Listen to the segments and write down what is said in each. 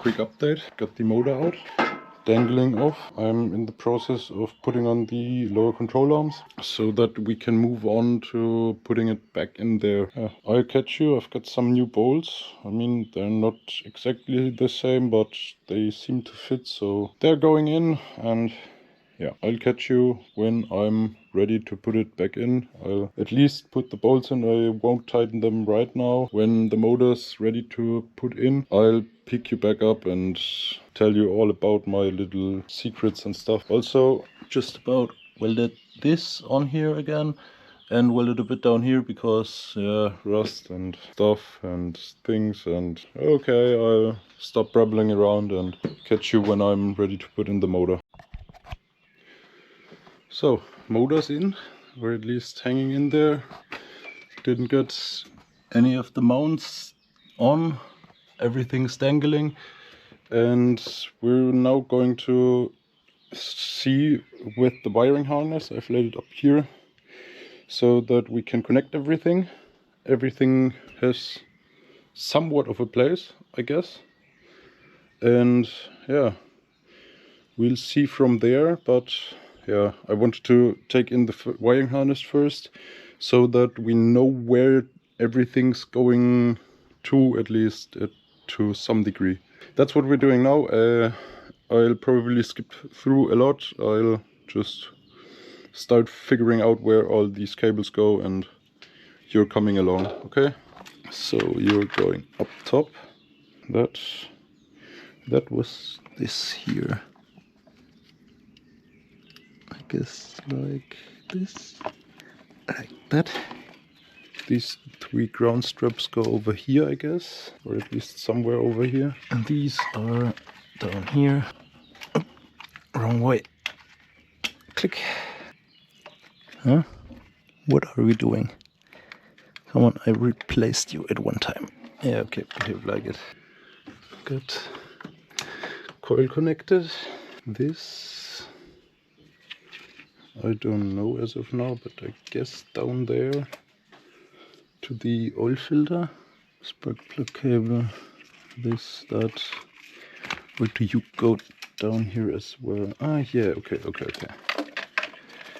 quick update. Got the motor out, dangling off. I'm in the process of putting on the lower control arms so that we can move on to putting it back in there. I'll catch you. I've got some new bolts. I mean, they're not exactly the same, but they seem to fit, so they're going in. And yeah, I'll catch you when I'm ready to put it back in. I'll at least put the bolts in. I won't tighten them right now. When the motor's ready to put in, I'll pick you back up and tell you all about my little secrets and stuff. Also, just about welded this on here again and welded a bit down here because rust and stuff and things. And okay, I'll stop babbling around and catch you when I'm ready to put in the motor. So, motor's in, or at least hanging in there. Didn't get any of the mounts on, everything's dangling. And we're now going to see with the wiring harness. I've laid it up here so that we can connect everything. Everything has somewhat of a place, I guess. And yeah, we'll see from there, but yeah, I wanted to take in the wiring harness first so that we know where everything's going to, at least to some degree. That's what we're doing now. I'll probably skip through a lot. I'll just start figuring out where all these cables go and you're coming along, okay? So you're going up top. That was this here. I guess like this, like that. These 3 ground straps go over here, I guess, or at least somewhere over here. And these are down here. Oh, wrong way. Click. Huh? What are we doing? Come on, I replaced you at one time. Yeah, okay, behave like it. Got coil connected. This, I don't know as of now, but I guess down there to the oil filter. Spark plug cable, this, that. Or do you go down here as well? Ah, yeah, okay.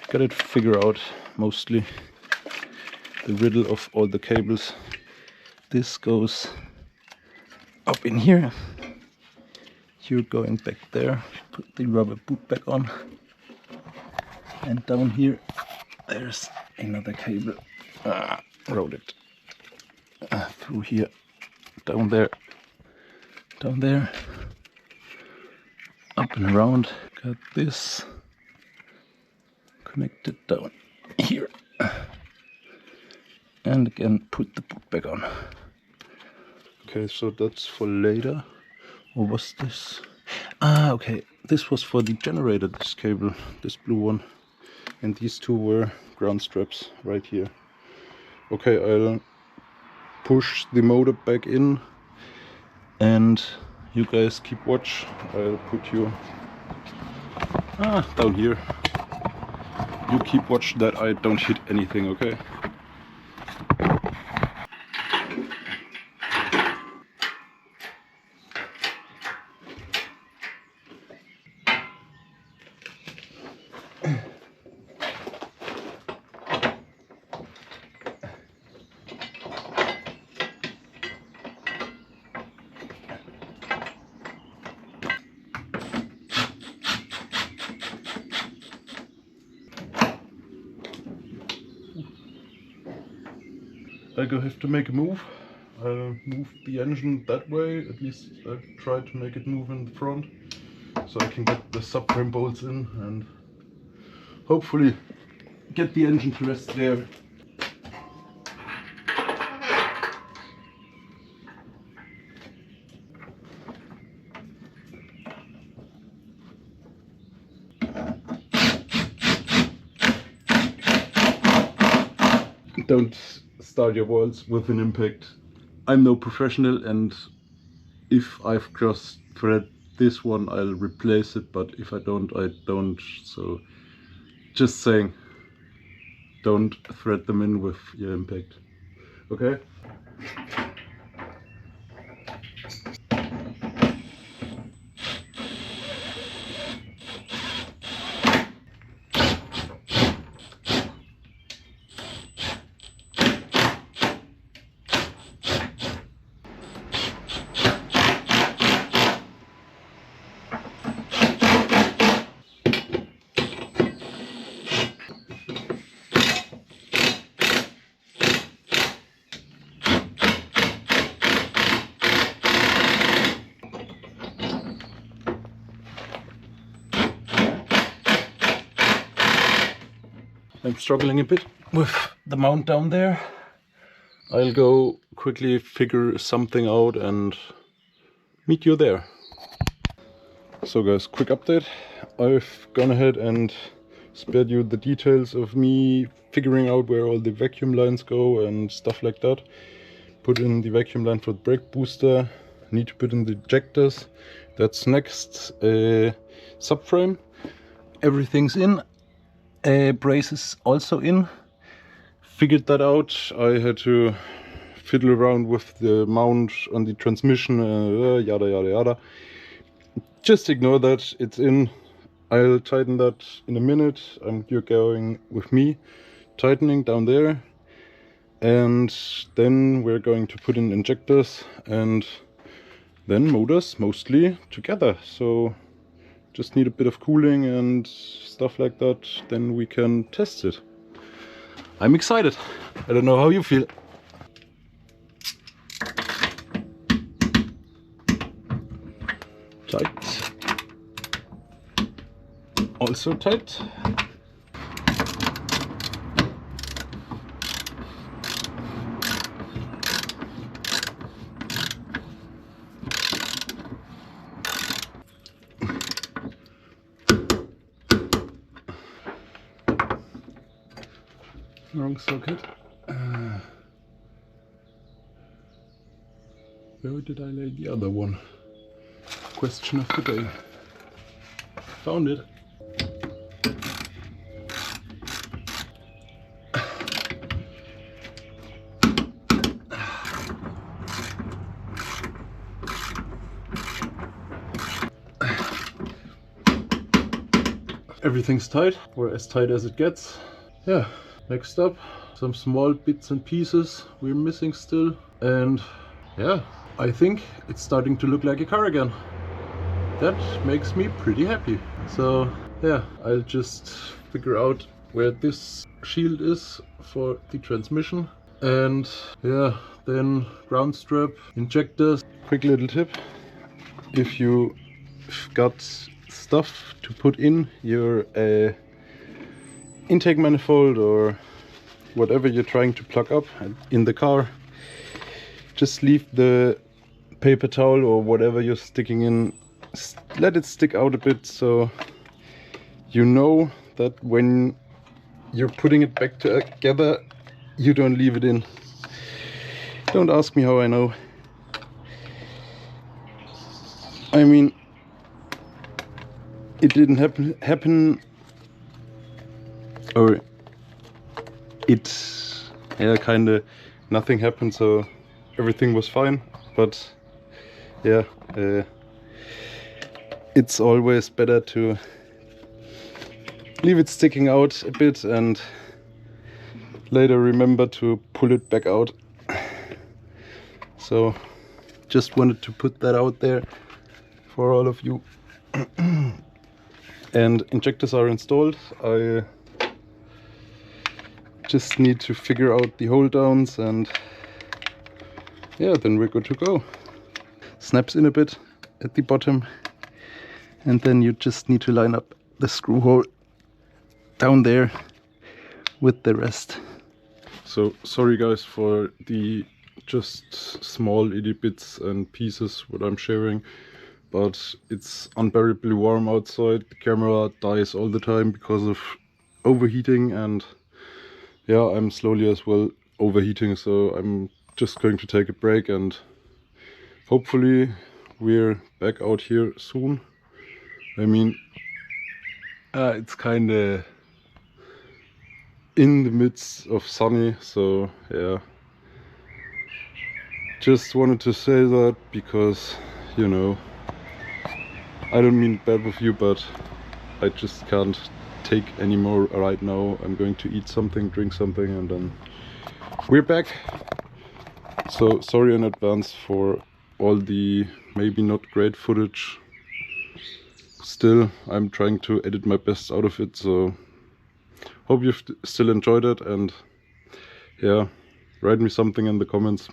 Got it figured out, mostly. The riddle of all the cables. This goes up in here. You're going back there. Put the rubber boot back on. And down here, there's another cable. Roll it through here, down there, up and around. Got this connected down here, and again put the boot back on. Okay, so that's for later. Or was this? Ah, okay, this was for the generator, this cable, this blue one, and these 2 were ground straps right here. Okay, I'll push the motor back in and you guys keep watch. I'll put you down here. You keep watch that I don't hit anything, okay? I have to make a move. I'll move the engine that way, at least I'll try to make it move in the front so I can get the subframe bolts in and hopefully get the engine to rest there. Don't start your walls with an impact. I'm no professional, and if I've just thread this one, I'll replace it, but if I don't, I don't. So just saying, don't thread them in with your impact. Okay? I'm struggling a bit with the mount down there. I'll go quickly figure something out and meet you there. So guys, quick update. I've gone ahead and spared you the details of me figuring out where all the vacuum lines go and stuff like that. Put in the vacuum line for the brake booster. Need to put in the ejectors. That's next. Subframe. Everything's in. Braces also in. Figured that out. I had to fiddle around with the mount on the transmission, yada yada yada. Just ignore that, it's in. I'll tighten that in a minute. You're going with me, tightening down there. And then we're going to put in injectors and then motors mostly together. So just need a bit of cooling and stuff like that, then we can test it. I'm excited. I don't know how you feel. Tight. Also tight. Wrong socket. Where did I lay the other one? Question of the day. Found it. Everything's tight, or as tight as it gets. Yeah, next up, some small bits and pieces we're missing still. And yeah, I think it's starting to look like a car again. That makes me pretty happy. So yeah, I'll just figure out where this shield is for the transmission. And yeah, then ground strap, injectors. Quick little tip, if you got stuff to put in your intake manifold or whatever you're trying to plug up in the car, just leave the paper towel or whatever you're sticking in, let it stick out a bit, so you know that when you're putting it back together you don't leave it in. Don't ask me how I know. I mean, it didn't happen, or kinda nothing happened, so everything was fine. But yeah, it's always better to leave it sticking out a bit and later remember to pull it back out. So just wanted to put that out there for all of you. And injectors are installed. I just need to figure out the hold downs and yeah, then we're good to go. Snaps in a bit at the bottom and then you just need to line up the screw hole down there with the rest. So sorry guys for the just small itty bits and pieces what I'm sharing, but it's unbearably warm outside. The camera dies all the time because of overheating, and yeah, I'm slowly as well overheating, so I'm just going to take a break and hopefully we're back out here soon. I mean, it's kinda in the midst of sunny, so yeah, just wanted to say that because, you know, I don't mean bad with you, but I just can't take any more right now. I'm going to eat something, drink something, and then we're back. So sorry in advance for all the maybe not great footage. Still, I'm trying to edit my best out of it, so hope you've still enjoyed it, and yeah, write me something in the comments.